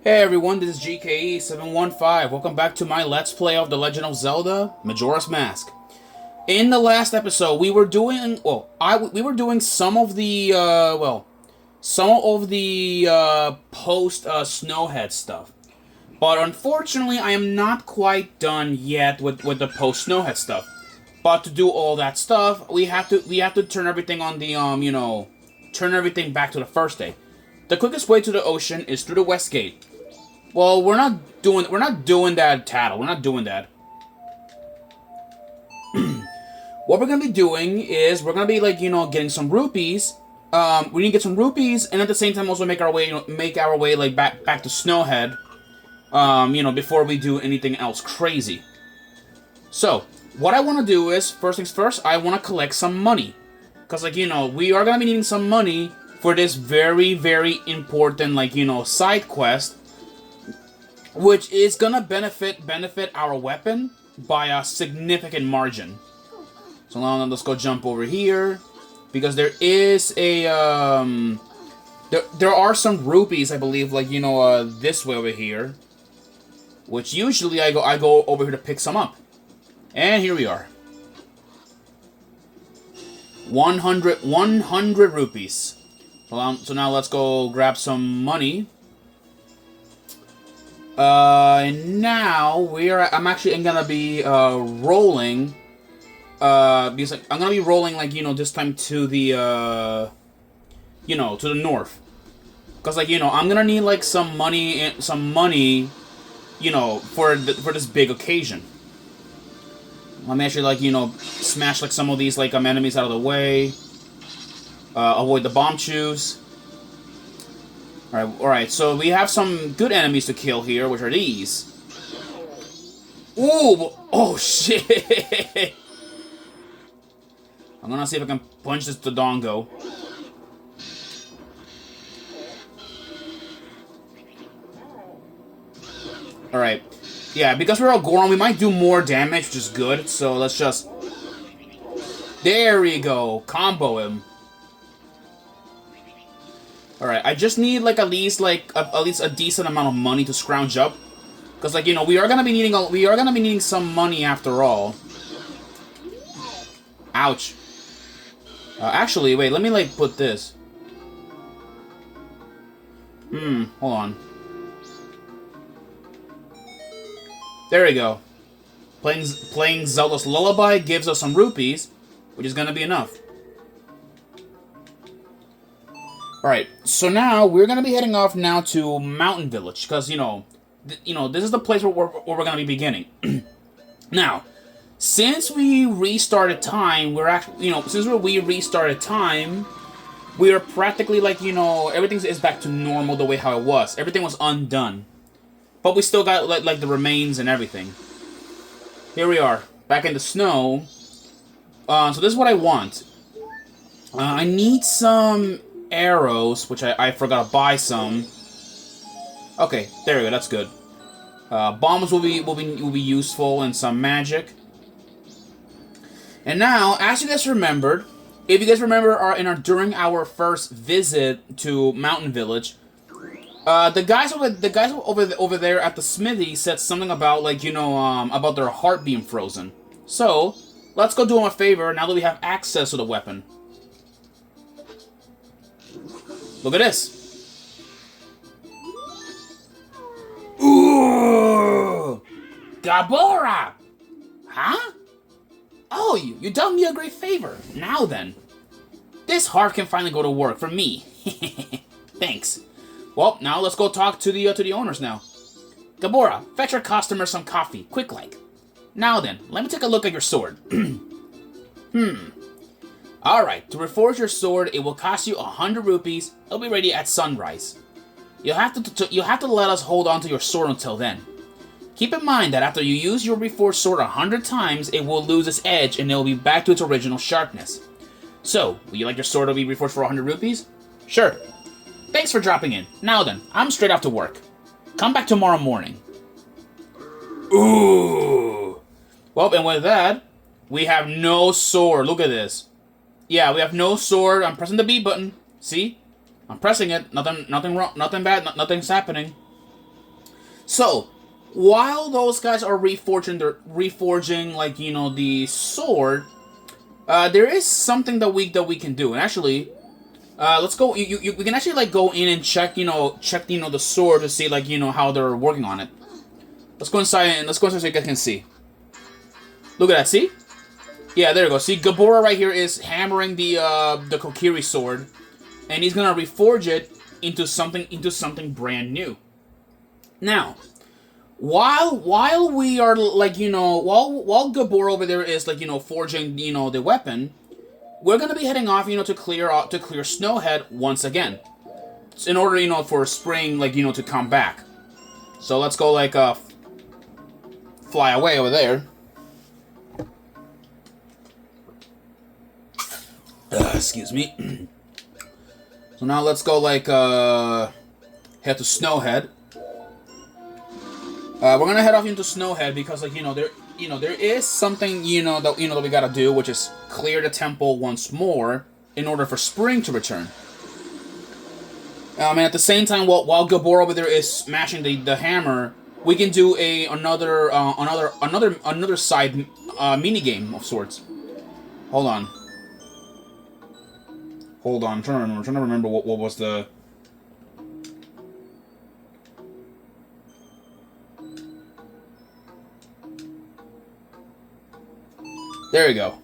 Hey everyone, this is GKE715. Welcome back to my Let's Play of The Legend of Zelda, Majora's Mask. In the last episode, we were doing, we were doing some of the, post Snowhead stuff. But unfortunately, I am not quite done yet with the post Snowhead stuff. But to do all that stuff, we have to turn everything on the, turn everything back to the first day. The quickest way to the ocean is through the West Gate. Well, we're not doing that, Tattle. We're not doing that. What we're gonna be doing is we're gonna be getting some rupees. We need to get some rupees, and at the same time also make our way back to Snowhead. Before we do anything else crazy. So what I want to do is first things first. I want to collect some money, cause we are gonna be needing some money for this very important side quest, which is gonna benefit our weapon by a significant margin. So now let's go jump over here, because there is a there are some rupees, I believe, this way over here, which usually I go over here to pick some up, and here we are. 100 rupees. So now let's go grab some money. Now I'm gonna be rolling. Because I'm gonna be rolling this time to the to the north. Cause I'm gonna need some money for this big occasion. Let me actually smash some of these enemies out of the way. Avoid the bomb chews. Alright, so we have some good enemies to kill here, which are these. Ooh! Oh, shit! I'm gonna see if I can punch this Dodongo. Alright. Yeah, because we're all Goron, we might do more damage, which is good, so let's just... There we go! Combo him. Alright, I just need at least a decent amount of money to scrounge up, because we are gonna be needing some money after all. Ouch. Actually, wait, let me put this. Hold on. There we go. Playing Zelda's Lullaby gives us some rupees, which is gonna be enough. Alright, so now we're going to be heading off now to Mountain Village, because, this is the place where we're going to be beginning. Now, since we restarted time, we are practically everything is back to normal the way how it was. Everything was undone. But we still got, the remains and everything. Here we are, back in the snow. So this is what I want. I need some arrows, which I forgot to buy some. Okay, there we go. That's good. Bombs will be useful, and some magic. And now, as you guys remembered, if you guys remember, during our first visit to Mountain Village, the guys over there at the smithy said something about about their heart being frozen. So let's go do them a favor now that we have access to the weapon. Look at this. Ooh! Gabora! Huh? Oh, you done me a great favor. Now then. This heart can finally go to work for me. Thanks. Well, now let's go talk to the owners now. Gabora, fetch our customers some coffee, quick like. Now then, let me take a look at your sword. Alright, to reforge your sword, it will cost you 100 rupees. It'll be ready at sunrise. You'll have to let us hold on to your sword until then. Keep in mind that after you use your reforged sword 100 times, it will lose its edge and it will be back to its original sharpness. So, would you like your sword to be reforged for 100 rupees? Sure. Thanks for dropping in. Now then, I'm straight off to work. Come back tomorrow morning. Ooh! Well, and with that, we have no sword. Look at this. Yeah, we have no sword. I'm pressing the B button. See? I'm pressing it. Nothing wrong. Nothing bad. Nothing's happening. So, while those guys are reforging, like, you know, the sword, there is something that we can do. And actually, let's go. We can actually like go in and check, check the sword to see like how they're working on it. Let's go inside and let's go inside so you guys can see. Look at that. See? Yeah, there you go. See, Gabora right here is hammering the Kokiri sword, and he's gonna reforge it into something brand new. Now, while we are like while Gabora over there is like forging the weapon, we're gonna be heading off to clear Snowhead once again, in order for spring like to come back. So let's go like fly away over there. Excuse me. So now let's go like head to Snowhead. We're gonna head off into Snowhead because like there is something that we gotta do, which is clear the temple once more in order for spring to return. And at the same time, while Gabor over there is smashing the hammer, we can do another side mini game of sorts. Hold on. I'm trying to remember what was the. There you go.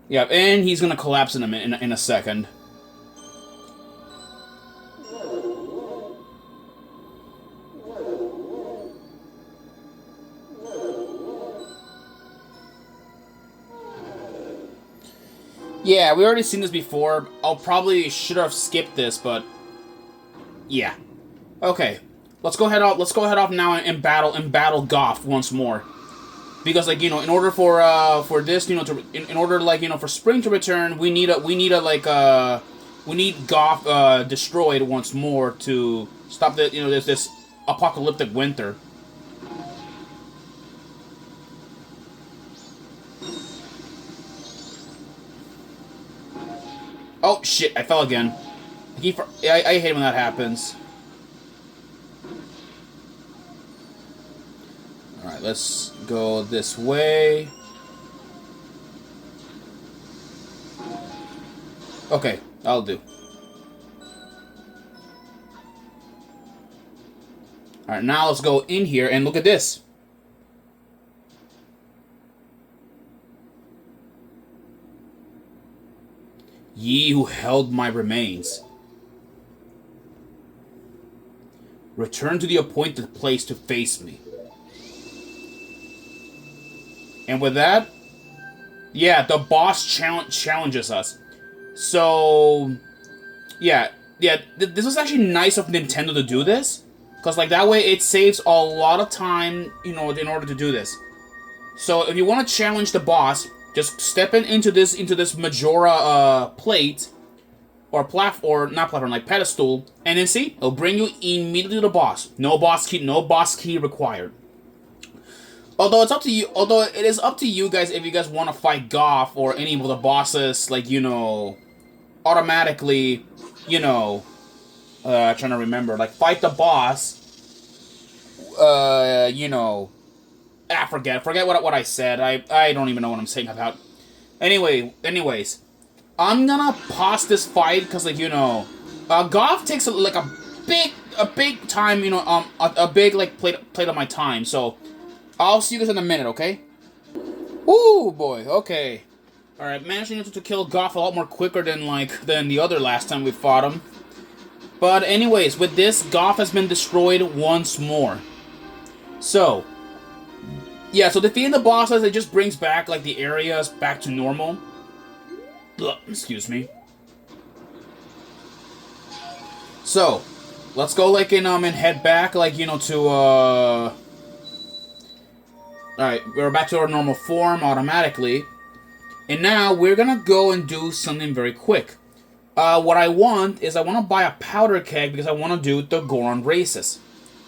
Yeah, and he's gonna collapse in a second. Yeah, we already seen this before. I'll probably should have skipped this, but yeah. Okay, let's go head off now and battle Goth once more. Because like in order for this in order like for spring to return, we need Goth destroyed once more to stop the this apocalyptic winter. Oh shit! I fell again. I hate when that happens. All right, let's go this way. Okay, I'll do. All right, now let's go in here and look at this. Ye who held my remains, return to the appointed place to face me. And with that, yeah, the boss challenges us. So, yeah, this is actually nice of Nintendo to do this, because like that way it saves a lot of time, in order to do this. So if you want to challenge the boss, just step into this Majora plate or not platform, like pedestal, and then see, it'll bring you immediately to the boss. No boss key required. Although it is up to you guys if you guys want to fight Goth or any of the bosses, like automatically, trying to remember, like fight the boss. Forget what I said. I don't even know what I'm saying about. Anyways, I'm gonna pause this fight because like Goth takes a big time, a big like plate of my time. So I'll see you guys in a minute, okay? Ooh boy, okay. All right, managing to kill Goth a lot more quicker than the other last time we fought him. But anyways, with this, Goth has been destroyed once more. So. Yeah, so defeating the bosses, it just brings back, like, the areas back to normal. Ugh, excuse me. So, let's go, like, and head back, like, to, Alright, we're back to our normal form automatically. And now, we're gonna go and do something very quick. What I want to buy a powder keg because I want to do the Goron races.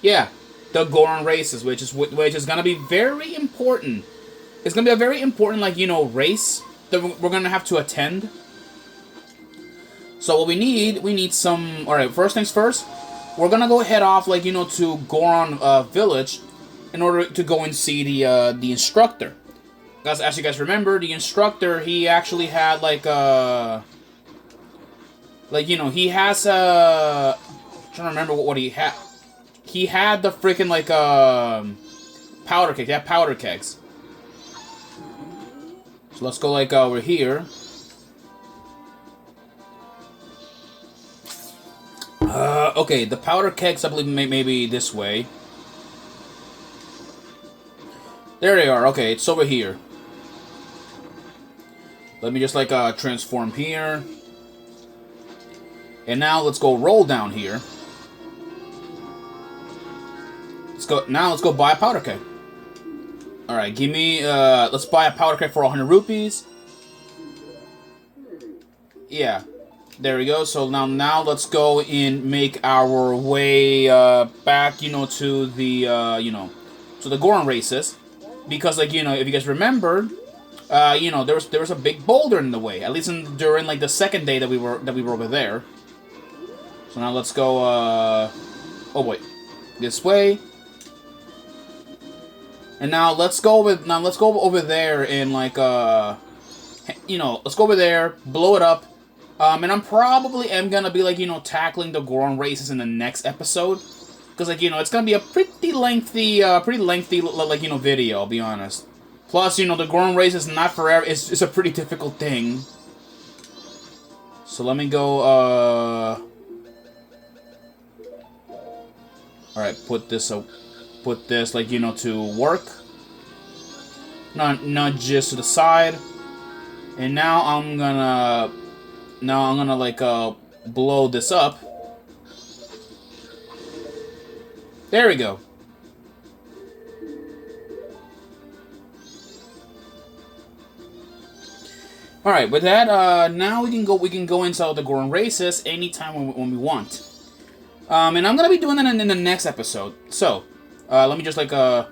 Yeah. The Goron races, which is gonna be very important. It's gonna be a very important, race that we're gonna have to attend. So what we need some. All right, first things first. We're gonna go head off, like, you know, to Goron village, in order to go and see the instructor. As you guys remember, the instructor, he actually had like you know, he has I'm trying to remember what he had. He had the freaking like powder keg. He had powder kegs. So let's go like over here. Okay, the powder kegs, I believe, maybe this way. There they are. Okay, it's over here. Let me just like transform here. And now let's go roll down here. Let's go buy a powder keg. All right, give me let's buy a powder keg for 100 rupees. Yeah. There we go. So now let's go and make our way back, you know, to the you know, to the Goron races, because, like, you know, if you guys remember, you know, there was a big boulder in the way, at least during like the second day that we were over there. So now let's go. Oh wait, this way. And now let's go over there and like you know, let's go over there, blow it up. And I'm probably gonna be, like, you know, tackling the Goron races in the next episode, because, like, you know, it's gonna be a pretty lengthy, like, you know, video. I'll be honest. Plus, you know, the Goron race is not forever. It's a pretty difficult thing. So let me go. All right, put this like, you know, to work. Not just to the side. And now I'm gonna like blow this up. There we go. All right, with that, now we can go inside the Goron races anytime when we want. And I'm gonna be doing that in the next episode. So, let me just like I'm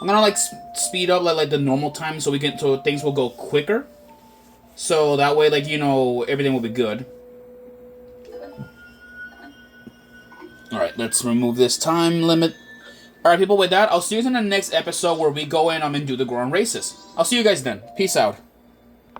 gonna like speed up like the normal time so things will go quicker. So that way, like, you know, everything will be good. Alright, let's remove this time limit. Alright, people, with that, I'll see you in the next episode where we go in and do the Goron races. I'll see you guys then. Peace out.